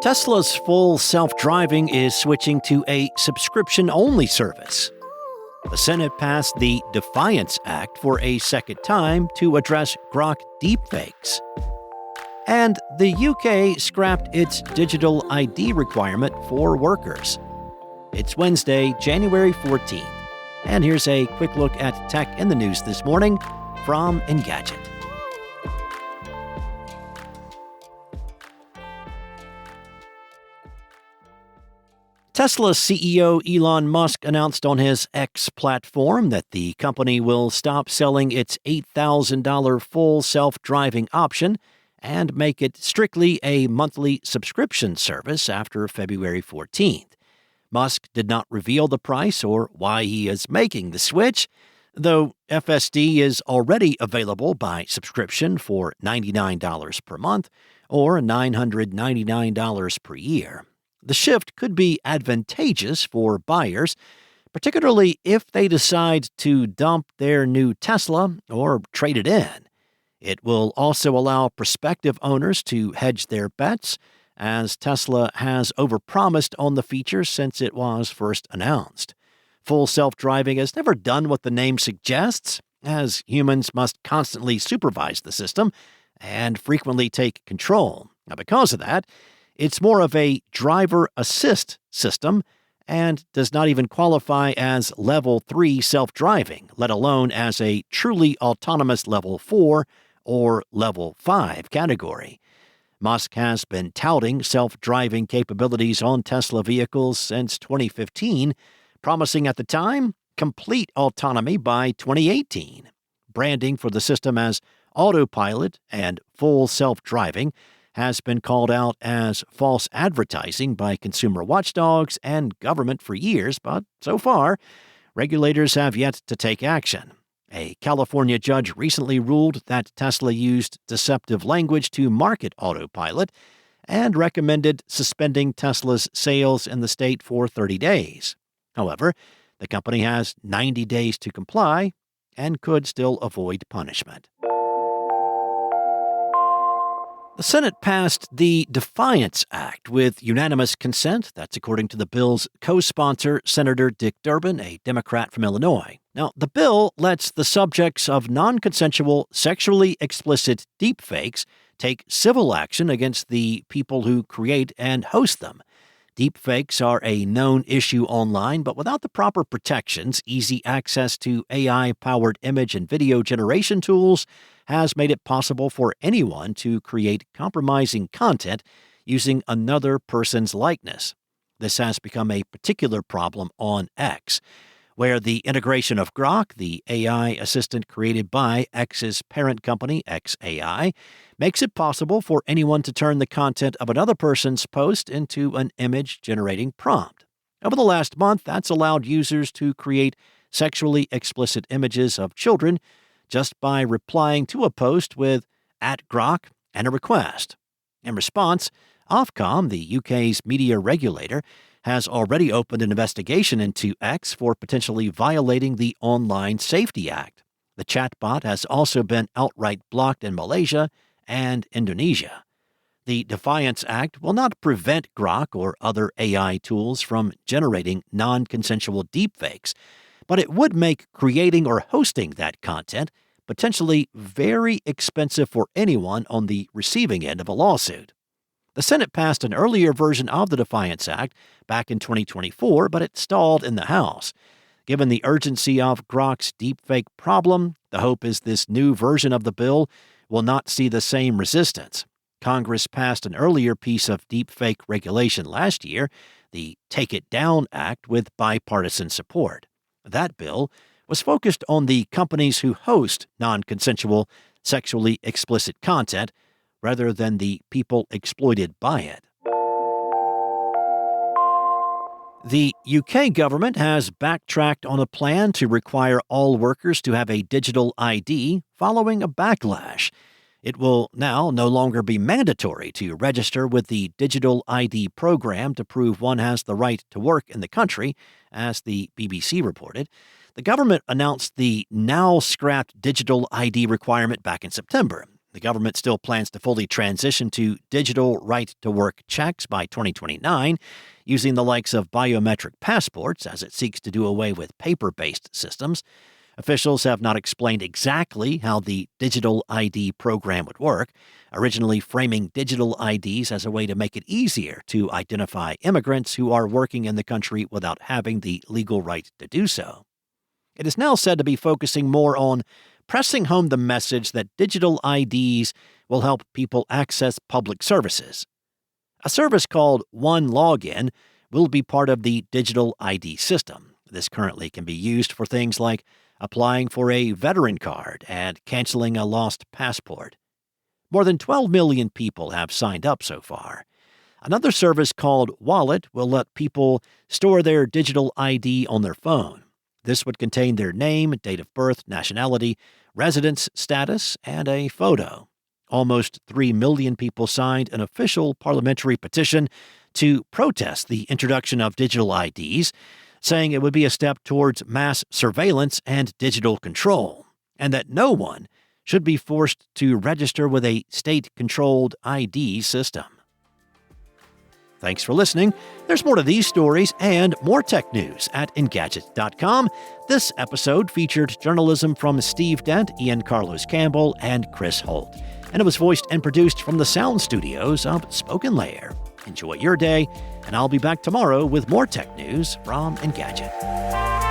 Tesla's full self-driving is switching to a subscription-only service. The Senate passed the Defiance Act for a second time to address Grok deepfakes. And the UK scrapped its digital ID requirement for workers. It's Wednesday, January 14th, and here's a quick look at tech in the news this morning from Engadget. Tesla CEO Elon Musk announced on his X platform that the company will stop selling its $8,000 full self-driving option and make it strictly a monthly subscription service after February 14th. Musk did not reveal the price or why he is making the switch, though FSD is already available by subscription for $99 per month or $999 per year. The shift could be advantageous for buyers, particularly if they decide to dump their new Tesla or trade it in. It will also allow prospective owners to hedge their bets, as Tesla has overpromised on the feature since it was first announced. Full self-driving has never done what the name suggests, as humans must constantly supervise the system and frequently take control. Now, because of that, it's more of a driver assist system and does not even qualify as Level 3 self-driving, let alone as a truly autonomous Level 4 or Level 5 category. Musk has been touting self-driving capabilities on Tesla vehicles since 2015, promising at the time complete autonomy by 2018. Branding for the system as autopilot and full self-driving has been called out as false advertising by consumer watchdogs and government for years, but so far, regulators have yet to take action. A California judge recently ruled that Tesla used deceptive language to market autopilot and recommended suspending Tesla's sales in the state for 30 days. However, the company has 90 days to comply and could still avoid punishment. The Senate passed the Defiance Act with unanimous consent. That's according to the bill's co-sponsor, Senator Dick Durbin, a Democrat from Illinois. Now, the bill lets the subjects of nonconsensual, sexually explicit deepfakes take civil action against the people who create and host them. Deepfakes are a known issue online, but without the proper protections, easy access to AI-powered image and video generation tools has made it possible for anyone to create compromising content using another person's likeness. This has become a particular problem on X, where the integration of Grok, the AI assistant created by X's parent company, xAI, makes it possible for anyone to turn the content of another person's post into an image-generating prompt. Over the last month, that's allowed users to create sexually explicit images of children just by replying to a post with @Grok and a request. In response, Ofcom, the UK's media regulator, has already opened an investigation into X for potentially violating the Online Safety Act. The chatbot has also been outright blocked in Malaysia and Indonesia. The Defiance Act will not prevent Grok or other AI tools from generating non-consensual deepfakes, but it would make creating or hosting that content potentially very expensive for anyone on the receiving end of a lawsuit. The Senate passed an earlier version of the Defiance Act back in 2024, but it stalled in the House. Given the urgency of Grok's deepfake problem, the hope is this new version of the bill will not see the same resistance. Congress passed an earlier piece of deepfake regulation last year, the Take It Down Act, with bipartisan support. That bill was focused on the companies who host non-consensual, sexually explicit content rather than the people exploited by it. The UK government has backtracked on a plan to require all workers to have a digital ID following a backlash. It will now no longer be mandatory to register with the Digital ID program to prove one has the right to work in the country, as the BBC reported. The government announced the now scrapped digital ID requirement back in September. The government still plans to fully transition to digital right-to-work checks by 2029, using the likes of biometric passports as it seeks to do away with paper-based systems. Officials have not explained exactly how the digital ID program would work, originally framing digital IDs as a way to make it easier to identify immigrants who are working in the country without having the legal right to do so. It is now said to be focusing more on pressing home the message that digital IDs will help people access public services. A service called One Login will be part of the digital ID system. This currently can be used for things like applying for a veteran card and canceling a lost passport. More than 12 million people have signed up so far. Another service called Wallet will let people store their digital ID on their phone. This would contain their name, date of birth, nationality, residence status, and a photo. Almost 3 million people signed an official parliamentary petition to protest the introduction of digital IDs, saying it would be a step towards mass surveillance and digital control, and that no one should be forced to register with a state-controlled ID system. Thanks for listening. There's more to these stories and more tech news at Engadget.com. This episode featured journalism from Steve Dent, Ian Carlos Campbell, and Chris Holt. And it was voiced and produced from the sound studios of Spoken Layer. Enjoy your day, and I'll be back tomorrow with more tech news from Engadget.